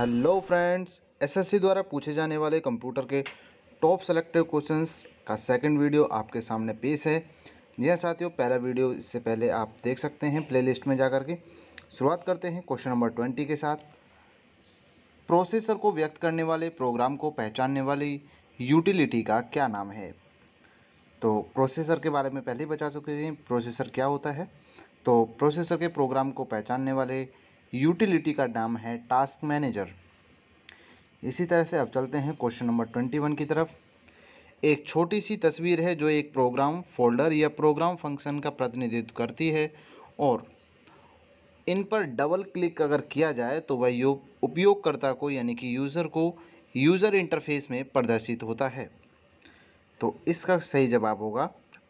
Hello friends, SSC द्वारा पूछे जाने वाले कंप्यूटर के टॉप सेलेक्टेड क्वेश्चंस का सेकंड वीडियो आपके सामने पेश है। जी हाँ साथियों, पहला वीडियो इससे पहले आप देख सकते हैं प्लेलिस्ट में जाकर के। शुरुआत करते हैं क्वेश्चन नंबर 20 के साथ। प्रोसेसर को व्यक्त करने वाले प्रोग्राम को पहचानने वाली यूटिलिटी का क्या नाम है? तो प्रोसेसर के बारे में पहले ही बता चुके हैं प्रोसेसर क्या होता है। तो प्रोसेसर के प्रोग्राम को पहचानने वाले यूटिलिटी का नाम है टास्क मैनेजर। इसी तरह से अब चलते हैं क्वेश्चन नंबर 21 की तरफ। एक छोटी सी तस्वीर है जो एक प्रोग्राम फोल्डर या प्रोग्राम फंक्शन का प्रतिनिधित्व करती है और इन पर डबल क्लिक अगर किया जाए तो वह उपयोगकर्ता को यानी कि यूज़र को यूज़र इंटरफेस में प्रदर्शित होता है। तो इसका सही जवाब होगा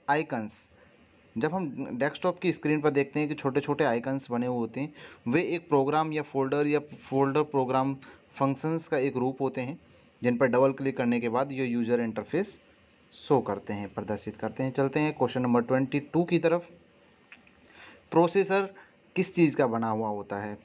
आइकन्स। जब हम डेस्कटॉप की स्क्रीन पर देखते हैं कि छोटे छोटे आइकन्स बने हुए होते हैं, वे एक प्रोग्राम या फोल्डर प्रोग्राम फंक्शंस का एक रूप होते हैं जिन पर डबल क्लिक करने के बाद ये यूज़र इंटरफेस शो करते हैं, प्रदर्शित करते हैं। चलते हैं क्वेश्चन नंबर 22 की तरफ। प्रोसेसर किस चीज़ का बना हुआ होता है?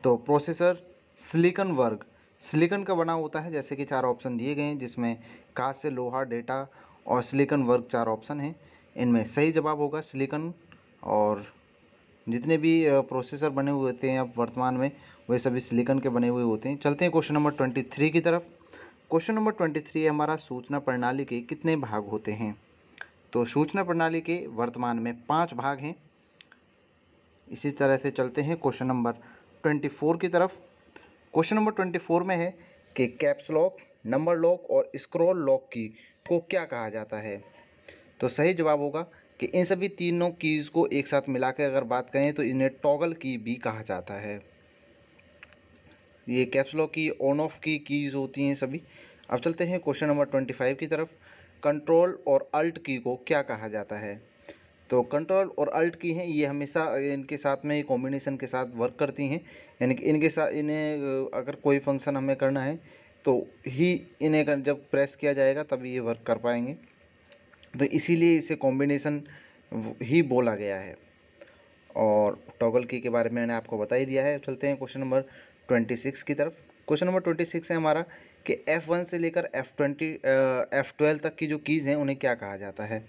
तो प्रोसेसर सिलिकन का बना होता है। जैसे कि 4 ऑप्शन दिए गए हैं जिसमें कांच से लोहा, डेटा और सिलिकन वर्क 4 ऑप्शन हैं। इनमें सही जवाब होगा सिलिकन। और जितने भी प्रोसेसर बने हुए होते हैं अब वर्तमान में, वे सभी सिलिकन के बने हुए होते हैं। चलते हैं क्वेश्चन नंबर 23 की तरफ। क्वेश्चन नंबर 23 हमारा सूचना प्रणाली के कितने भाग होते हैं? तो सूचना प्रणाली के वर्तमान में 5 भाग हैं। इसी तरह से चलते हैं क्वेश्चन नंबर 24 की तरफ। क्वेश्चन नंबर 24 में है कि कैप्स लॉक, नंबर लॉक और स्क्रॉल लॉक की को क्या कहा जाता है? तो सही जवाब होगा कि इन सभी तीनों कीज़ को एक साथ मिला के अगर बात करें तो इन्हें टॉगल की भी कहा जाता है। ये कैप्स लॉक की, ऑन ऑफ की कीज़ होती हैं सभी। अब चलते हैं क्वेश्चन नंबर 25 की तरफ। कंट्रोल और अल्ट की को क्या कहा जाता है? तो कंट्रोल और अल्ट की हैं, ये हमेशा इनके साथ में कॉम्बिनेशन के साथ वर्क करती हैं। यानी कि इनके साथ इन्हें अगर कोई फंक्शन हमें करना है तो ही इन्हें जब प्रेस किया जाएगा तभी ये वर्क कर पाएंगे। तो इसीलिए इसे कॉम्बिनेशन ही बोला गया है। और टॉगल की के बारे में मैंने आपको बता ही दिया है। चलते हैं क्वेश्चन नंबर 26 की तरफ। क्वेश्चन नंबर 26 है हमारा कि F1 से लेकर F12 तक की जो कीज़ हैं उन्हें क्या कहा जाता है?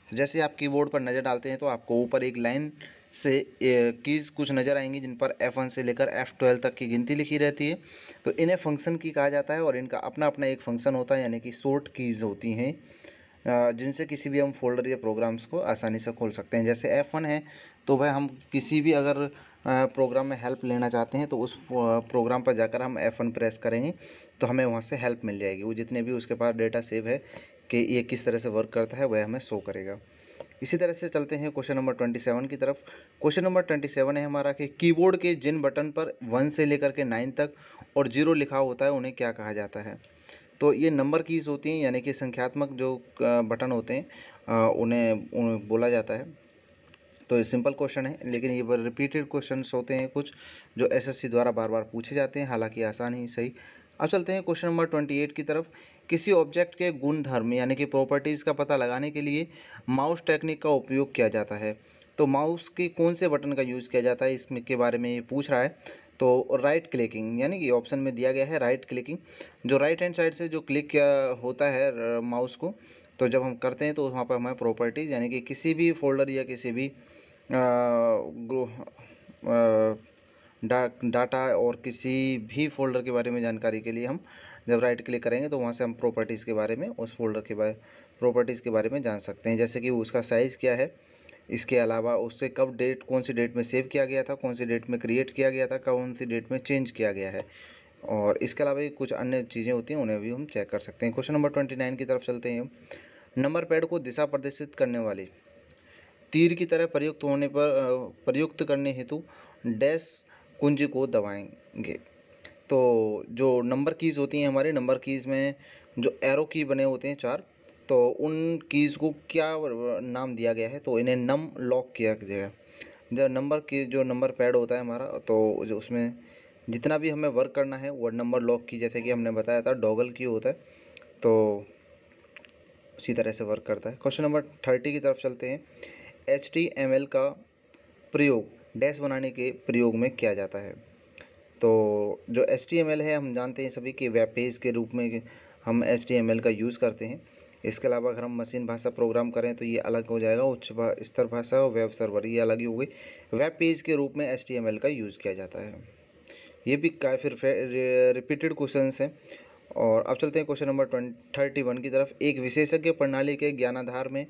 तो जैसे आप कीबोर्ड पर नज़र डालते हैं तो आपको ऊपर एक लाइन से कीज़ कुछ नज़र आएंगी जिन पर F1 से लेकर F12 तक की गिनती लिखी रहती है। तो इन्हें फंक्शन की कहा जाता है और इनका अपना अपना एक फंक्शन होता है, यानी कि शॉर्ट कीज़ होती हैं जिनसे किसी भी हम फोल्डर या प्रोग्राम्स को आसानी से खोल सकते हैं। जैसे F1 है तो वह हम किसी भी अगर प्रोग्राम में हेल्प लेना चाहते हैं तो उस प्रोग्राम पर जाकर हम F1 प्रेस करेंगे तो हमें वहाँ से हेल्प मिल जाएगी। वो जितने भी उसके पास डेटा सेव है कि ये किस तरह से वर्क करता है वह हमें शो करेगा। इसी तरह से चलते हैं क्वेश्चन नंबर 27 की तरफ। क्वेश्चन नंबर 27 है हमारा कि कीबोर्ड के जिन बटन पर 1 से लेकर के 9 तक और 0 लिखा होता है उन्हें क्या कहा जाता है? तो ये नंबर कीज़ होती हैं, यानी कि संख्यात्मक जो बटन होते हैं उन्हें बोला जाता है। तो ये सिंपल क्वेश्चन है, लेकिन ये रिपीटेड क्वेश्चंस होते हैं कुछ जो एसएससी द्वारा बार बार पूछे जाते हैं, हालांकि आसान ही सही। अब चलते हैं क्वेश्चन नंबर 28 की तरफ। किसी ऑब्जेक्ट के गुण धर्म यानी कि प्रॉपर्टीज़ का पता लगाने के लिए माउस टेक्निक का उपयोग किया जाता है। तो माउस के कौन से बटन का यूज़ किया जाता है इसमें के बारे में ये पूछ रहा है। तो राइट क्लिकिंग, यानी कि ऑप्शन में दिया गया है राइट क्लिकिंग। जो राइट हैंड साइड से जो क्लिक किया होता है माउस को, तो जब हम करते हैं तो वहाँ पर हमें प्रॉपर्टीज़ यानी कि किसी भी फोल्डर या किसी भी डाटा और किसी भी फोल्डर के बारे में जानकारी के लिए हम जब राइट क्लिक करेंगे तो वहाँ से हम प्रॉपर्टीज़ के बारे में उस फोल्डर के प्रॉपर्टीज़ के बारे में जान सकते हैं। जैसे कि उसका साइज़ क्या है, इसके अलावा उससे कब कौन सी डेट में सेव किया गया था, कौन सी डेट में क्रिएट किया गया था, कौन सी डेट में चेंज किया गया है। और इसके अलावा भी कुछ अन्य चीज़ें होती हैं उन्हें भी हम चेक कर सकते हैं। क्वेश्चन नंबर 29 की तरफ चलते हैं। नंबर पैड को दिशा प्रदर्शित करने वाली तीर की तरह प्रयुक्त करने हेतु डैश कुंजी को दबाएंगे। तो जो नंबर कीज़ होती हैं हमारे नंबर कीज़ में जो एरो की बने होते हैं 4, तो उन कीज़ को क्या नाम दिया गया है? तो इन्हें नम लॉक किया गया है। जब जो नंबर पैड होता है हमारा, तो जो उसमें जितना भी हमें वर्क करना है वो नंबर लॉक की, जैसे कि हमने बताया था डॉगल की होता है, तो उसी तरह से वर्क करता है। क्वेश्चन नंबर 30 की तरफ चलते हैं। HTML का प्रयोग डैश बनाने के प्रयोग में किया जाता है। तो जो HTML है हम जानते हैं सभी कि वेब पेज के रूप में हम HTML का यूज़ करते हैं। इसके अलावा अगर हम मशीन भाषा प्रोग्राम करें तो ये अलग हो जाएगा, उच्च स्तर भाषा और वेब सर्वर ये अलग ही हो गई। वेब पेज के रूप में HTML का यूज़ किया जाता है। ये भी काफ़ी रिपीटेड क्वेश्चंस हैं। और अब चलते हैं क्वेश्चन नंबर 31 की तरफ। एक विशेषज्ञ प्रणाली के ज्ञानाधार में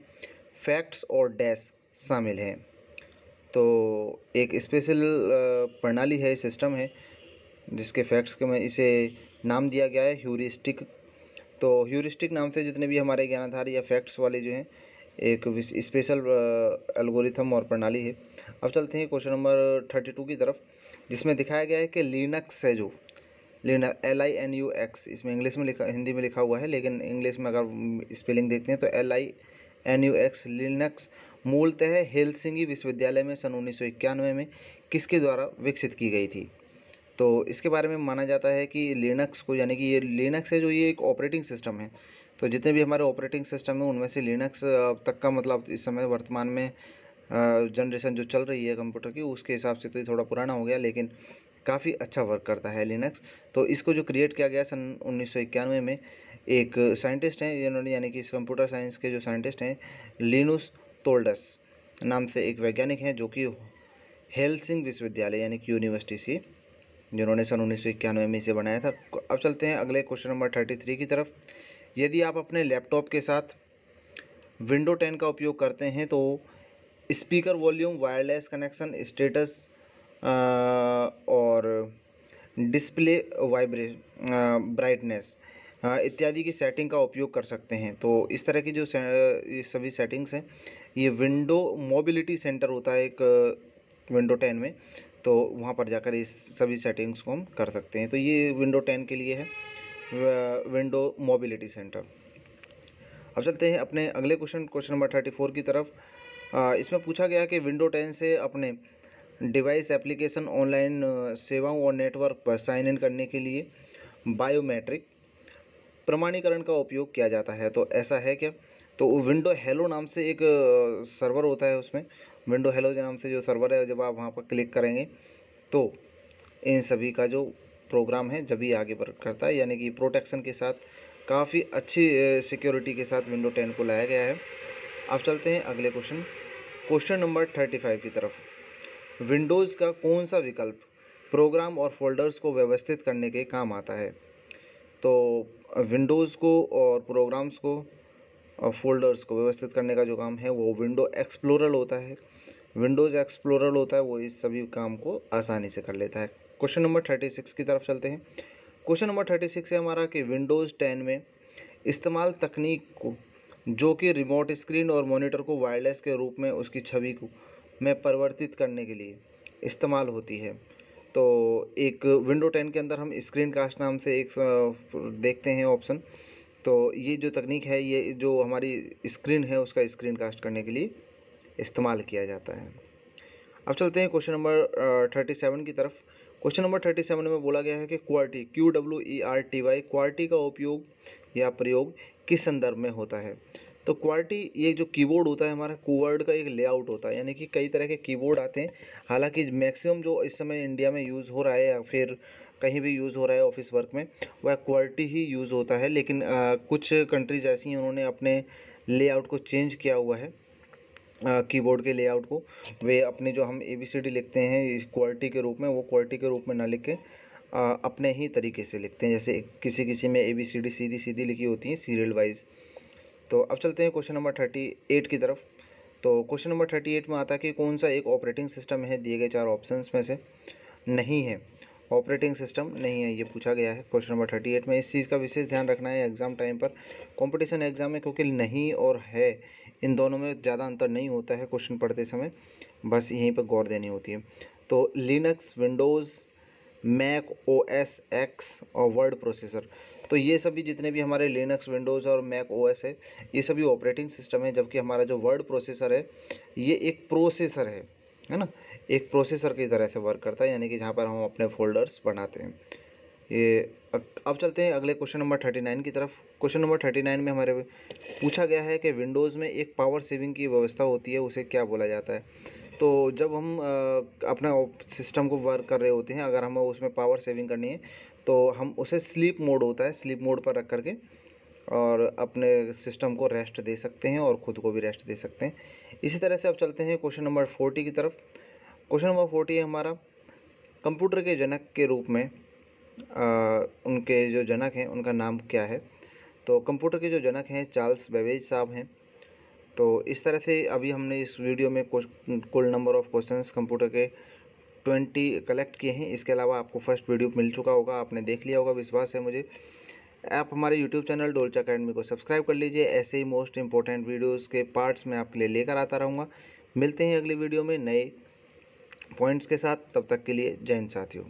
फैक्ट्स और डैश शामिल हैं। तो एक स्पेशल प्रणाली है, सिस्टम है, जिसके फैक्ट्स के में इसे नाम दिया गया है ह्यूरिस्टिक। तो ह्यूरिस्टिक नाम से जितने भी हमारे ज्ञानाधार या फैक्ट्स वाले जो हैं एक स्पेशल एल्गोरिथम और प्रणाली है। अब चलते हैं क्वेश्चन नंबर 32 की तरफ, जिसमें दिखाया गया है कि लिनक्स है जो LINUX, इसमें इंग्लिश में लिखा, हिंदी में लिखा हुआ है, लेकिन इंग्लिश में अगर स्पेलिंग देखते हैं तो LINUX लिनक्स मूलतः हेलसिंकी विश्वविद्यालय में सन 1991 में किसके द्वारा विकसित की गई थी। तो इसके बारे में माना जाता है कि लिनक्स को, यानी कि ये लिनक्स है जो ये एक ऑपरेटिंग सिस्टम है। तो जितने भी हमारे ऑपरेटिंग सिस्टम है उनमें से लिनक्स तक का मतलब इस समय वर्तमान में जनरेशन जो चल रही है कंप्यूटर की उसके हिसाब से तो ये थोड़ा पुराना हो गया, लेकिन काफ़ी अच्छा वर्क करता है लिनक्स। तो इसको जो क्रिएट किया गया सन 1991 में एक साइंटिस्ट हैं जिन्होंने, यानी कि इस कंप्यूटर साइंस के जो साइंटिस्ट हैं लिनुस टोर्ल्डस नाम से एक वैज्ञानिक हैं, जो कि हेलसिंकी विश्वविद्यालय यानी कि यूनिवर्सिटी से, जिन्होंने सन 1991 में इसे बनाया था। अब चलते हैं अगले क्वेश्चन नंबर 33 की तरफ। यदि आप अपने लैपटॉप के साथ विंडो 10 का उपयोग करते हैं तो speaker volume, wireless connection, status और डिस्प्ले ब्राइटनेस इत्यादि की सेटिंग का उपयोग कर सकते हैं। तो इस तरह की जो ये सभी सेटिंग्स हैं, ये विंडो मोबिलिटी सेंटर होता है एक विंडो 10 में, तो वहाँ पर जाकर इस सभी सेटिंग्स को हम कर सकते हैं। तो ये विंडो 10 के लिए है विंडो मोबिलिटी सेंटर। अब चलते हैं अपने अगले क्वेश्चन नंबर 34 की तरफ। इसमें पूछा गया कि विंडो 10 से अपने डिवाइस, एप्लीकेशन, ऑनलाइन सेवाओं और नेटवर्क पर साइन इन करने के लिए बायोमेट्रिक प्रमाणीकरण का उपयोग किया जाता है। तो ऐसा है क्या? तो विंडो हेलो नाम से एक सर्वर होता है, उसमें विंडो हेलो नाम से जो सर्वर है, जब आप वहाँ पर क्लिक करेंगे तो इन सभी का जो प्रोग्राम है जब ही आगे वर्क करता है, यानी कि प्रोटेक्शन के साथ, काफ़ी अच्छी सिक्योरिटी के साथ विंडो 10 को लाया गया है। अब चलते हैं अगले क्वेश्चन नंबर 35 की तरफ। विंडोज़ का कौन सा विकल्प प्रोग्राम और फोल्डर्स को व्यवस्थित करने के काम आता है? तो विंडोज़ को और प्रोग्राम्स को और फोल्डर्स को व्यवस्थित करने का जो काम है वो विंडो एक्सप्लोरर होता है। विंडोज़ एक्सप्लोरर होता है, वो इस सभी काम को आसानी से कर लेता है। क्वेश्चन नंबर 36 की तरफ चलते हैं। क्वेश्चन नंबर 36 है हमारा कि विंडोज़ 10 में इस्तेमाल तकनीक को, जो कि रिमोट स्क्रीन और मॉनिटर को वायरलेस के रूप में उसकी छवि को में परिवर्तित करने के लिए इस्तेमाल होती है। तो एक विंडो 10 के अंदर हम स्क्रीन कास्ट नाम से एक देखते हैं ऑप्शन। तो ये जो तकनीक है, ये जो हमारी स्क्रीन है उसका स्क्रीन कास्ट करने के लिए इस्तेमाल किया जाता है। अब चलते हैं क्वेश्चन नंबर 37 की तरफ। क्वेश्चन नंबर 37 में बोला गया है कि क्वार्टी, QWERTY, क्वार्टी का उपयोग या प्रयोग किस संदर्भ में होता है? तो क्वार्टी ये जो कीबोर्ड होता है हमारा, कीबोर्ड का एक लेआउट होता है, यानी कि कई तरह के कीबोर्ड आते हैं। हालांकि मैक्सिमम जो इस समय इंडिया में यूज़ हो रहा है या फिर कहीं भी यूज़ हो रहा है ऑफिस वर्क में, वह क्वार्टी ही यूज़ होता है। लेकिन कुछ कंट्रीज ऐसी हैं उन्होंने अपने लेआउट को चेंज किया हुआ है, कीबोर्ड के लेआउट को। वे अपने जो हम ABCD लिखते हैं क्वालिटी के रूप में, वो क्वालिटी के रूप में ना लिख के अपने ही तरीके से लिखते हैं। जैसे किसी किसी में ABCD सीधी सीधी लिखी होती है सीरियल वाइज। तो अब चलते हैं क्वेश्चन नंबर 38 की तरफ। तो क्वेश्चन नंबर 38 में आता है कि कौन सा एक ऑपरेटिंग सिस्टम है दिए गए 4 ऑप्शंस में से नहीं है? ऑपरेटिंग सिस्टम नहीं है, ये पूछा गया है क्वेश्चन नंबर 38 में। इस चीज़ का विशेष ध्यान रखना है एग्ज़ाम टाइम पर, कंपटीशन एग्ज़ाम में, क्योंकि नहीं और है इन दोनों में ज़्यादा अंतर नहीं होता है क्वेश्चन पढ़ते समय, बस यहीं पर गौर देनी होती है। तो Linux, Windows, Mac OS X और वर्ड प्रोसेसर, तो ये सभी जितने भी हमारे लिनक्स, विंडोज़ और मैक OS है, ये सभी ऑपरेटिंग सिस्टम है। जबकि हमारा जो वर्ड प्रोसेसर है ये एक प्रोसेसर है ना, एक प्रोसेसर की तरह से वर्क करता है, यानी कि जहाँ पर हम अपने फोल्डर्स बनाते हैं। ये अब चलते हैं अगले क्वेश्चन नंबर 39 की तरफ। क्वेश्चन नंबर 39 में हमारे पूछा गया है कि विंडोज़ में एक पावर सेविंग की व्यवस्था होती है, उसे क्या बोला जाता है? तो जब हम अपना सिस्टम को वर्क कर रहे होते हैं, अगर हमें उसमें पावर सेविंग करनी है तो हम उसे स्लीप मोड होता है, स्लीप मोड पर रख करके और अपने सिस्टम को रेस्ट दे सकते हैं और ख़ुद को भी रेस्ट दे सकते हैं। इसी तरह से अब चलते हैं क्वेश्चन नंबर 40 की तरफ। क्वेश्चन नंबर 40 है हमारा, कंप्यूटर के जनक के रूप में उनके जो जनक हैं उनका नाम क्या है? तो कंप्यूटर के जो जनक हैं चार्ल्स बेबेज साहब हैं। तो इस तरह से अभी हमने इस वीडियो में कुल नंबर ऑफ़ क्वेश्चंस कंप्यूटर के 20 कलेक्ट किए हैं। इसके अलावा आपको फर्स्ट वीडियो मिल चुका होगा, आपने देख लिया होगा, विश्वास है मुझे। आप हमारे यूट्यूब चैनल डोलचा अकेडमी को सब्सक्राइब कर लीजिए। ऐसे ही मोस्ट इंपॉर्टेंट वीडियोस के पार्ट्स मैं आपके लिए लेकर आता रहूँगा। मिलते हैं अगली वीडियो में नए पॉइंट्स के साथ, तब तक के लिए जय हिंद साथियों।